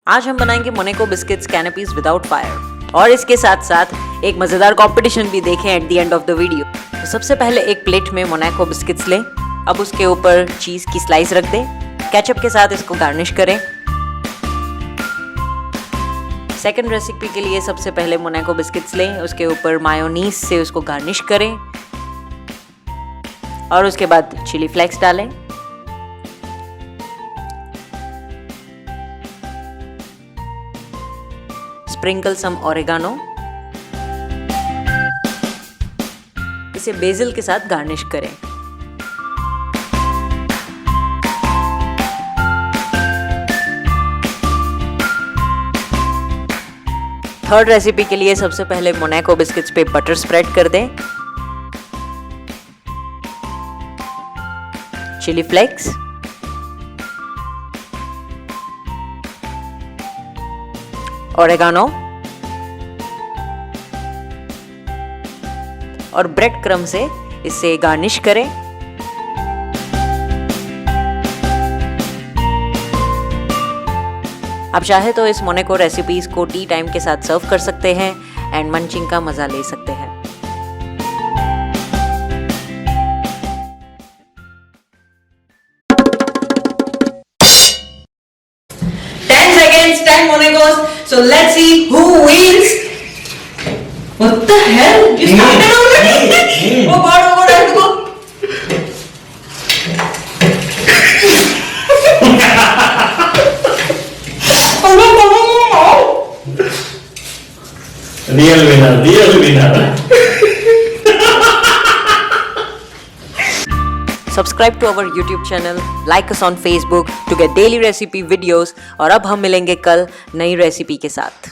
आज हम बनाएंगे मोनाको बिस्किट्स कैनपीज विदाउट फायर और इसके साथ साथ एक मजेदार कंपटीशन भी देखें at the end of the video. तो सबसे पहले एक प्लेट में मोनाको बिस्किट्स लें। अब उसके ऊपर चीज की स्लाइस रख दें। केचप के साथ इसको गार्निश करें। सेकंड रेसिपी के लिए सबसे पहले मोनाको बिस्किट्स लें, उसके ऊपर मायोनीज से उसको गार्निश करें और उसके बाद चिली फ्लेक्स डालें। Sprinkle some oregano. इसे बेसिल के साथ गार्निश करें। थर्ड रेसिपी के लिए सबसे पहले मोनाको बिस्किट्स पे बटर स्प्रेड कर दें। चिली फ्लेक्स, ओरेगानो और ब्रेड क्रम्ब से इसे गार्निश करें। आप चाहे तो इस मोनाको रेसिपीज को टी टाइम के साथ सर्व कर सकते हैं एंड मंचिंग का मजा ले सकते हैं। Ten Monacos. So let's see who wins. What the hell? You started already? Oh God, I have to go. Real winner. Subscribe to our YouTube channel, like us on Facebook to get daily recipe videos और अब हम मिलेंगे कल नई recipe के साथ।